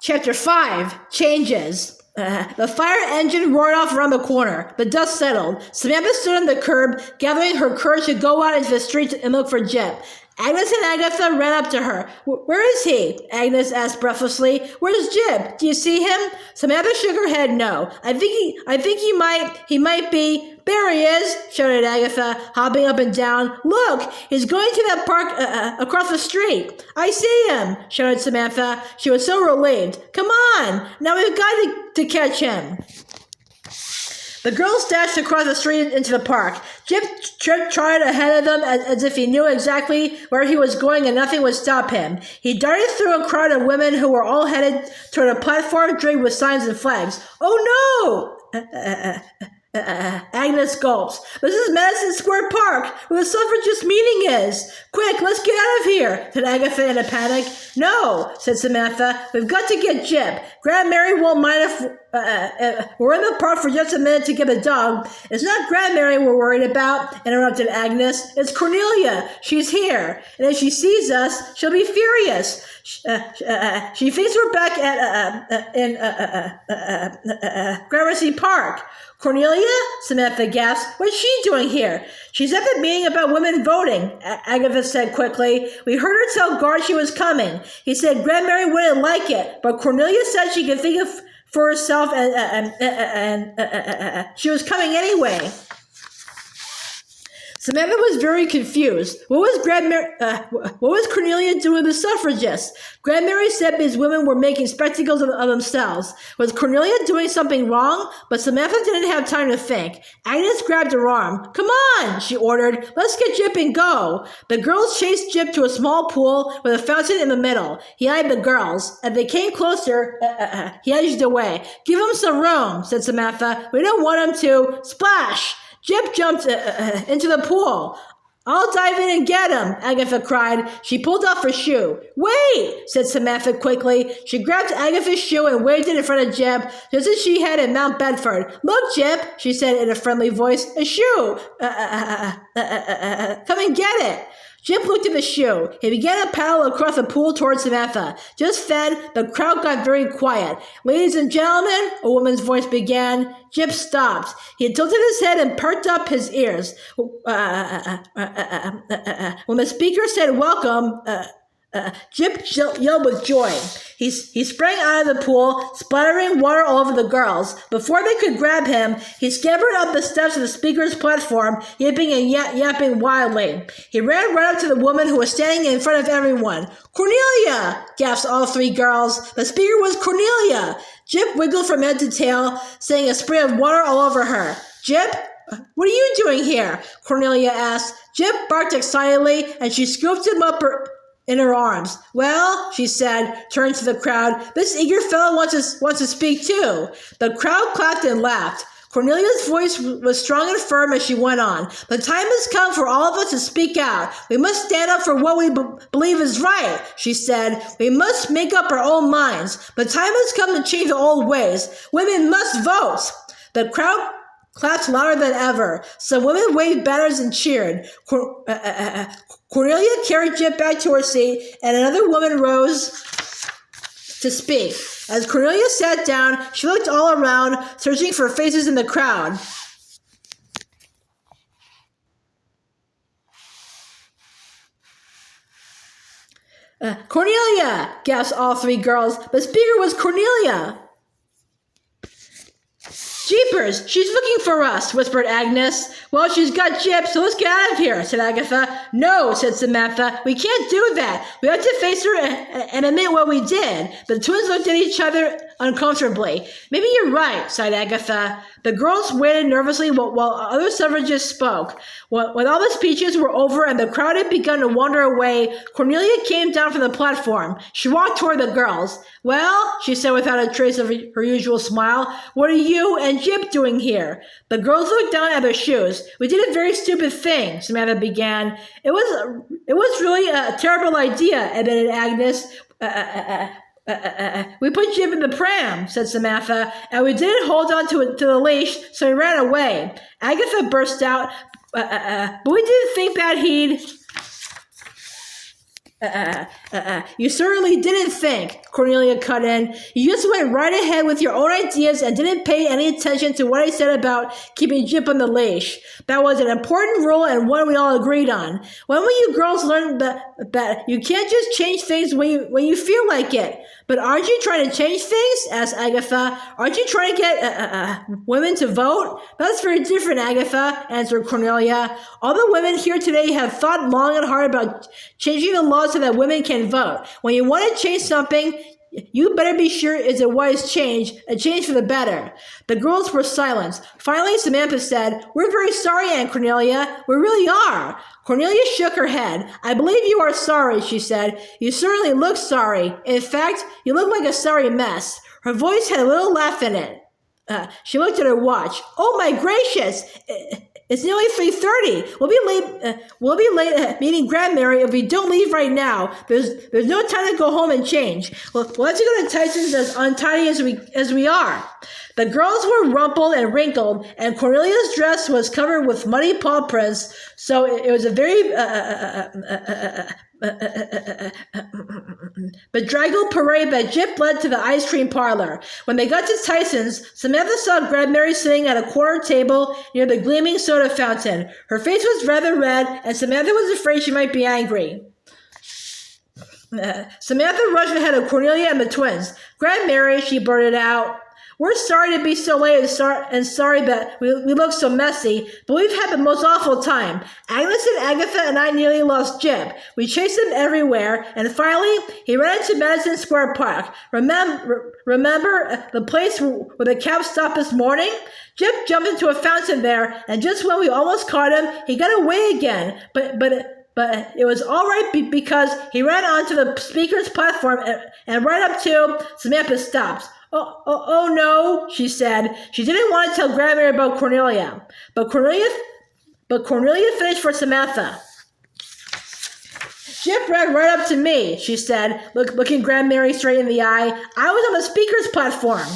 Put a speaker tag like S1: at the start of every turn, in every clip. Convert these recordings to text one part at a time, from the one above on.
S1: Chapter 5, Changes. The fire engine roared off around the corner. The dust settled. Samantha stood on the curb, gathering her courage to go out into the street and look for Jip. Agnes and Agatha ran up to her. Where is he? Agnes asked breathlessly. Where's Jip? Do you see him? Samantha shook her head no. I think he might be. There he is, shouted Agatha, hopping up and down. Look, he's going to that park across the street. I see him, shouted Samantha. She was so relieved. Come on, now we've got to catch him. The girls dashed across the street into the park. Jip trotted ahead of them as if he knew exactly where he was going and nothing would stop him. He darted through a crowd of women who were all headed toward a platform draped with signs and flags. Oh no! Agnes gulps. This is Madison Square Park, where the suffragist meeting is. Quick, let's get out of here, said Agatha in a panic. No, said Samantha. We've got to get Jip. Grand Mary won't mind if we're in the park for just a minute to get a dog. It's not Grand Mary we're worried about, interrupted Agnes. It's Cornelia. She's here. And if she sees us, she'll be furious. She thinks we're back in Gramercy Park. Cornelia? Samantha gasped. What's she doing here? She's at the meeting about women voting, Agatha said quickly. We heard her tell Guard she was coming. He said Grand Mary wouldn't like it, but Cornelia said she could think of for herself and she was coming anyway. Samantha was very confused. What was Cornelia doing with the suffragists? Grand Mary said these women were making spectacles of themselves. Was Cornelia doing something wrong? But Samantha didn't have time to think. Agnes grabbed her arm. Come on, she ordered. Let's get Jip and go. The girls chased Jip to a small pool with a fountain in the middle. He eyed the girls. As they came closer, he edged away. Give him some room, said Samantha. We don't want him to. Splash! Jip jumped into the pool. I'll dive in and get him, Agatha cried. She pulled off her shoe. Wait, said Samantha quickly. She grabbed Agatha's shoe and waved it in front of Jip, just as she had in Mount Bedford. Look, Jip, she said in a friendly voice. A shoe. Come and get it. Jip looked at the shoe. He began to paddle across the pool towards Samantha. Just then, the crowd got very quiet. Ladies and gentlemen, a woman's voice began. Jip stopped. He tilted his head and perked up his ears. When the speaker said welcome, Jip yelled with joy. He sprang out of the pool, splattering water all over the girls. Before they could grab him, he scampered up the steps of the speaker's platform, yipping and yapping wildly. He ran right up to the woman who was standing in front of everyone. Cornelia! Gasped all three girls. The speaker was Cornelia. Jip wiggled from head to tail, sending a spray of water all over her. Jip? What are you doing here? Cornelia asked. Jip barked excitedly, and she scooped him up in her arms. Well, she said, turning to the crowd, this eager fellow wants to speak too. The crowd clapped and laughed. Cornelia's voice was strong and firm as she went on. The time has come for all of us to speak out. We must stand up for what we believe is right, she said. We must make up our own minds. The time has come to change the old ways. Women must vote. The crowd clapped louder than ever. Some women waved banners and cheered. Cornelia carried Jip back to her seat, and another woman rose to speak. As Cornelia sat down, she looked all around, searching for faces in the crowd. Cornelia! Gasped all three girls. The speaker was Cornelia. Jeepers, she's looking for us, whispered Agnes. Well, she's got Jip, so let's get out of here, said Agatha. No, said Samantha, we can't do that. We have to face her and admit what we did. The twins looked at each other uncomfortably. Maybe you're right, sighed Agatha. The girls waited nervously while other suffragists spoke. When all the speeches were over and the crowd had begun to wander away, Cornelia came down from the platform. She walked toward the girls. Well, she said without a trace of her usual smile, what are you and Jip doing here? The girls looked down at their shoes. We did a very stupid thing, Samantha began. It was really a terrible idea, admitted Agnes. We put Jip in the pram, said Samantha, and we didn't hold on to the leash, so he ran away. Agatha burst out, but we didn't think that he'd... You certainly didn't think, Cornelia cut in. You just went right ahead with your own ideas and didn't pay any attention to what I said about keeping Jip on the leash. That was an important rule and one we all agreed on. When will you girls learn that you can't just change things when you feel like it? But aren't you trying to change things? Asked Agatha. Aren't you trying to get women to vote? That's very different, Agatha, answered Cornelia. All the women here today have thought long and hard about changing the law so that women can vote. When you want to change something, you better be sure it's a wise change, a change for the better. The girls were silent. Finally, Samantha said, "We're very sorry, Aunt Cornelia. We really are." Cornelia shook her head. "I believe you are sorry," she said. "You certainly look sorry. In fact, you look like a sorry mess." Her voice had a little laugh in it. She looked at her watch. "Oh, my gracious! It's nearly 3:30. We'll be late meeting Grandmary if we don't leave right now. There's no time to go home and change. We'll have to go to Tyson's as untidy as we are." The girls were rumpled and wrinkled, and Cornelia's dress was covered with muddy paw prints, so it was a very bedraggled parade that Jip led to the ice cream parlor. When they got to Tyson's, Samantha saw Grandmary sitting at a corner table near the gleaming soda fountain. Her face was rather red, and Samantha was afraid she might be angry. Samantha rushed ahead of Cornelia and the twins. "Grandmary," she blurted out, "we're sorry to be so late and sorry that we look so messy, but we've had the most awful time. Agnes and Agatha and I nearly lost Jip. We chased him everywhere, and finally he ran into Madison Square Park. Remember the place where the cab stopped this morning? Jip jumped into a fountain there, and just when we almost caught him, he got away again. But it was all right because he ran onto the speaker's platform and right up to..." Samantha stopped. Oh no, she said. She didn't want to tell Grandmary about Cornelia. But Cornelia finished for Samantha. "Jip ran right up to me," she said, looking Grandmary straight in the eye. "I was on the speaker's platform."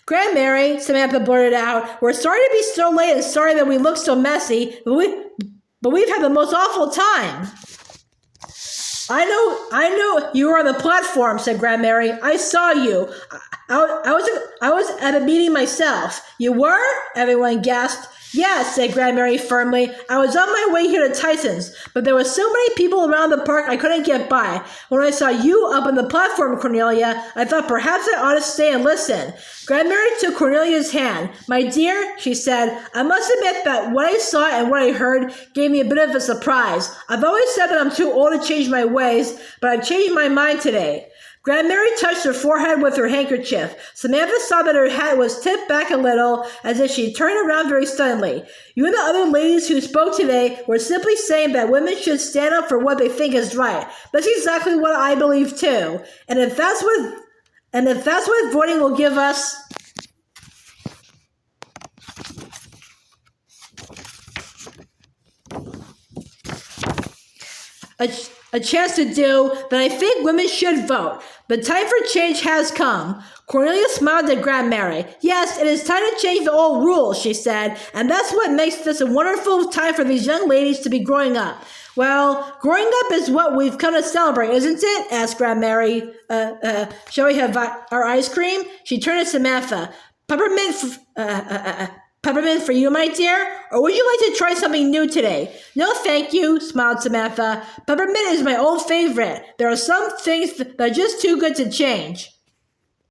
S1: "Grandmary," Samantha blurted out, "we're sorry to be so late and sorry that we look so messy, but we've had the most awful time." I know you were on the platform," said Grandmary. "I saw you. I was at a meeting myself." "You were?" everyone gasped. "Yes," said Grandmary firmly. "I was on my way here to Tyson's, but there were so many people around the park I couldn't get by. When I saw you up on the platform, Cornelia, I thought perhaps I ought to stay and listen." Grandmary took Cornelia's hand. "My dear," she said, "I must admit that what I saw and what I heard gave me a bit of a surprise. I've always said that I'm too old to change my ways, but I've changed my mind today." Grandmary touched her forehead with her handkerchief. Samantha saw that her hat was tipped back a little, as if she turned around very suddenly. "You and the other ladies who spoke today were simply saying that women should stand up for what they think is right. That's exactly what I believe too. And if that's what voting will give us..." A chance to do, then I think women should vote. The time for change has come. Cornelia smiled at Grandmary. "Yes, it is time to change the old rules," she said, "and that's what makes this a wonderful time for these young ladies to be growing up." "Well, growing up is what we've come to celebrate, isn't it?" asked Grandmary. Shall we have our ice cream?" She turned to Samantha. Peppermint for you, my dear? Or would you like to try something new today?" "No, thank you," smiled Samantha. "Peppermint is my old favorite. There are some things that are just too good to change."